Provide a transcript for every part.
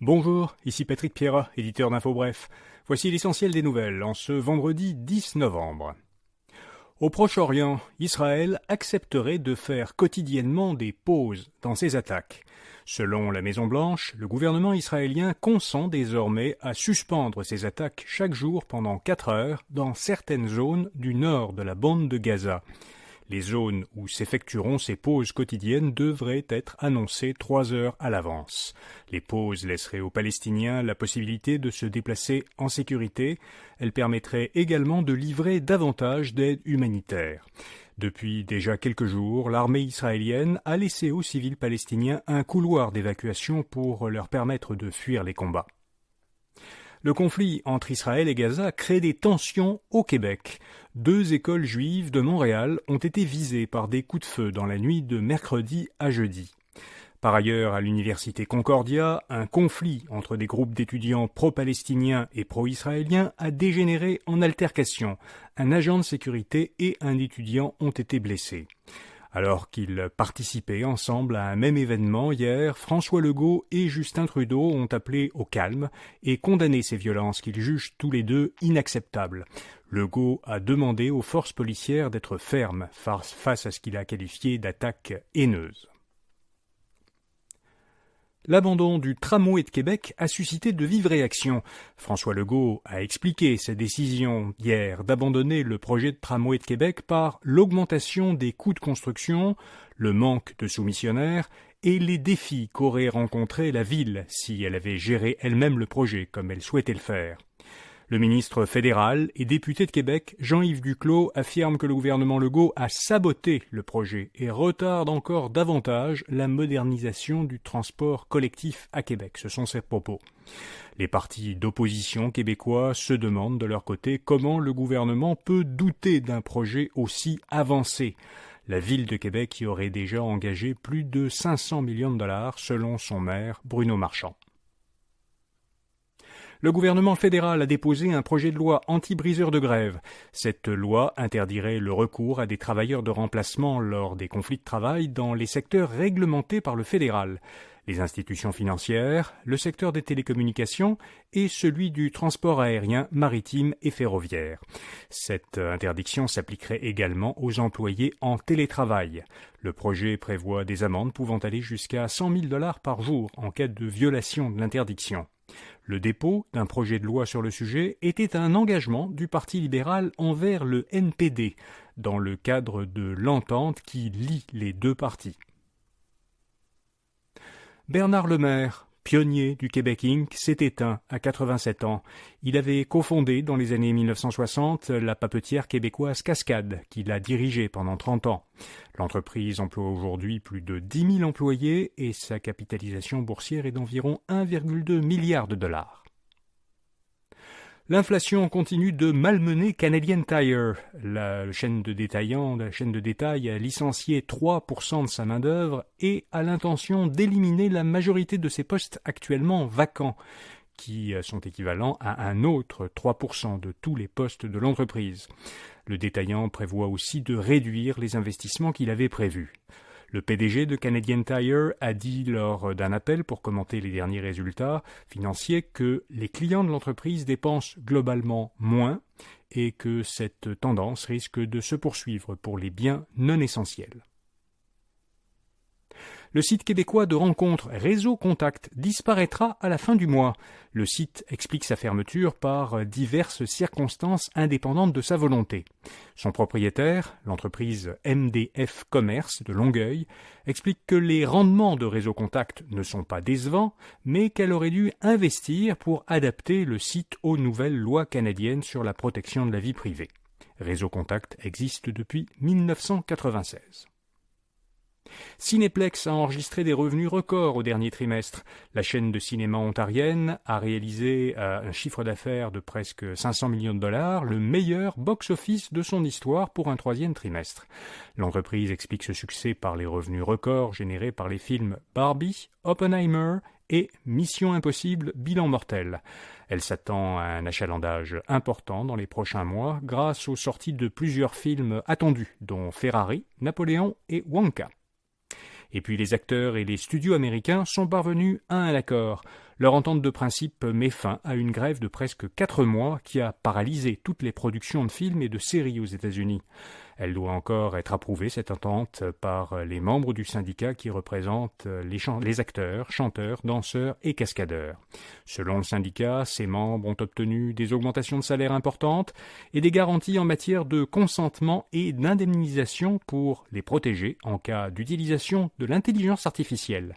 Bonjour, ici Patrick Pierrat, éditeur d'Info Bref. Voici l'essentiel des nouvelles en ce vendredi 10 novembre. Au Proche-Orient, Israël accepterait de faire quotidiennement des pauses dans ses attaques. Selon la Maison-Blanche, le gouvernement israélien consent désormais à suspendre ses attaques chaque jour pendant 4 heures dans certaines zones du nord de la bande de Gaza. Les zones où s'effectueront ces pauses quotidiennes devraient être annoncées 3 heures à l'avance. Les pauses laisseraient aux Palestiniens la possibilité de se déplacer en sécurité. Elles permettraient également de livrer davantage d'aide humanitaire. Depuis déjà quelques jours, l'armée israélienne a laissé aux civils palestiniens un couloir d'évacuation pour leur permettre de fuir les combats. Le conflit entre Israël et Gaza crée des tensions au Québec. 2 écoles juives de Montréal ont été visées par des coups de feu dans la nuit de mercredi à jeudi. Par ailleurs, à l'université Concordia, un conflit entre des groupes d'étudiants pro-palestiniens et pro-israéliens a dégénéré en altercation. Un agent de sécurité et un étudiant ont été blessés. Alors qu'ils participaient ensemble à un même événement hier, François Legault et Justin Trudeau ont appelé au calme et condamné ces violences qu'ils jugent tous les deux inacceptables. Legault a demandé aux forces policières d'être fermes face à ce qu'il a qualifié d'attaque haineuse. L'abandon du tramway de Québec a suscité de vives réactions. François Legault a expliqué sa décision hier d'abandonner le projet de tramway de Québec par l'augmentation des coûts de construction, le manque de soumissionnaires et les défis qu'aurait rencontrés la ville si elle avait géré elle-même le projet comme elle souhaitait le faire. Le ministre fédéral et député de Québec, Jean-Yves Duclos, affirme que le gouvernement Legault a saboté le projet et retarde encore davantage la modernisation du transport collectif à Québec. Ce sont ses propos. Les partis d'opposition québécois se demandent de leur côté comment le gouvernement peut douter d'un projet aussi avancé. La ville de Québec y aurait déjà engagé plus de 500 millions de dollars selon son maire Bruno Marchand. Le gouvernement fédéral a déposé un projet de loi anti-briseurs de grève. Cette loi interdirait le recours à des travailleurs de remplacement lors des conflits de travail dans les secteurs réglementés par le fédéral. Les institutions financières, le secteur des télécommunications et celui du transport aérien, maritime et ferroviaire. Cette interdiction s'appliquerait également aux employés en télétravail. Le projet prévoit des amendes pouvant aller jusqu'à 100 000 $ par jour en cas de violation de l'interdiction. Le dépôt d'un projet de loi sur le sujet était un engagement du Parti libéral envers le NPD, dans le cadre de l'entente qui lie les deux partis. Bernard Lemaire, pionnier du Québec Inc., s'est éteint à 87 ans. Il avait cofondé dans les années 1960 la papetière québécoise Cascade, qu'il a dirigée pendant 30 ans. L'entreprise emploie aujourd'hui plus de 10 000 employés et sa capitalisation boursière est d'environ 1,2 milliard de dollars. L'inflation continue de malmener Canadian Tire. La chaîne de détail a licencié 3% de sa main-d'œuvre et a l'intention d'éliminer la majorité de ses postes actuellement vacants, qui sont équivalents à un autre 3% de tous les postes de l'entreprise. Le détaillant prévoit aussi de réduire les investissements qu'il avait prévus. Le PDG de Canadian Tire a dit lors d'un appel pour commenter les derniers résultats financiers que les clients de l'entreprise dépensent globalement moins et que cette tendance risque de se poursuivre pour les biens non essentiels. Le site québécois de rencontre Réseau Contact disparaîtra à la fin du mois. Le site explique sa fermeture par diverses circonstances indépendantes de sa volonté. Son propriétaire, l'entreprise MDF Commerce de Longueuil, explique que les rendements de Réseau Contact ne sont pas décevants, mais qu'elle aurait dû investir pour adapter le site aux nouvelles lois canadiennes sur la protection de la vie privée. Réseau Contact existe depuis 1996. Cinéplex a enregistré des revenus records au dernier trimestre. La chaîne de cinéma ontarienne a réalisé un chiffre d'affaires de presque 500 millions de dollars, le meilleur box-office de son histoire pour un troisième trimestre. L'entreprise explique ce succès par les revenus records générés par les films Barbie, Oppenheimer et Mission Impossible Bilan Mortel. Elle s'attend à un achalandage important dans les prochains mois grâce aux sorties de plusieurs films attendus, dont Ferrari, Napoléon et Wonka. Et puis les acteurs et les studios américains sont parvenus à un accord. Leur entente de principe met fin à une grève de presque 4 mois qui a paralysé toutes les productions de films et de séries aux États-Unis. Elle doit encore être approuvée, cette entente, par les membres du syndicat qui représentent les acteurs, chanteurs, danseurs et cascadeurs. Selon le syndicat, ces membres ont obtenu des augmentations de salaire importantes et des garanties en matière de consentement et d'indemnisation pour les protéger en cas d'utilisation de l'intelligence artificielle,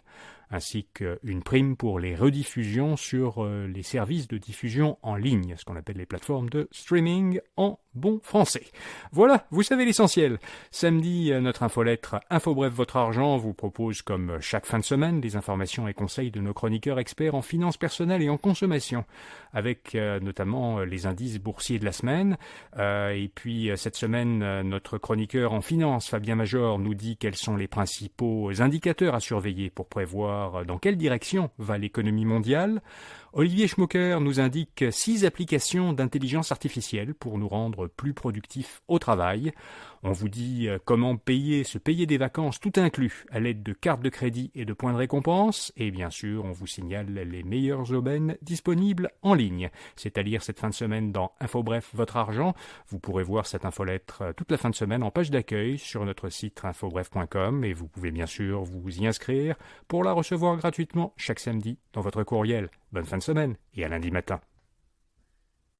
ainsi qu'une prime pour les rediffusions sur les services de diffusion en ligne, ce qu'on appelle les plateformes de streaming en bon français. Voilà, vous savez l'essentiel. Samedi, notre infolettre Info Bref Votre Argent vous propose, comme chaque fin de semaine, des informations et conseils de nos chroniqueurs experts en finances personnelles et en consommation, avec notamment les indices boursiers de la semaine. Et puis, cette semaine, notre chroniqueur en finance, Fabien Major, nous dit quels sont les principaux indicateurs à surveiller pour prévoir dans quelle direction va l'économie mondiale. Olivier Schmucker nous indique 6 applications d'intelligence artificielle pour nous rendre plus productifs au travail. On vous dit comment se payer des vacances tout inclus à l'aide de cartes de crédit et de points de récompense. Et bien sûr, on vous signale les meilleures aubaines disponibles en ligne. C'est à lire cette fin de semaine dans Info Bref Votre Argent. Vous pourrez voir cette infolettre toute la fin de semaine en page d'accueil sur notre site infobref.com et vous pouvez bien sûr vous y inscrire pour la recevoir gratuitement chaque samedi dans votre courriel. Bonne fin de semaine et à lundi matin.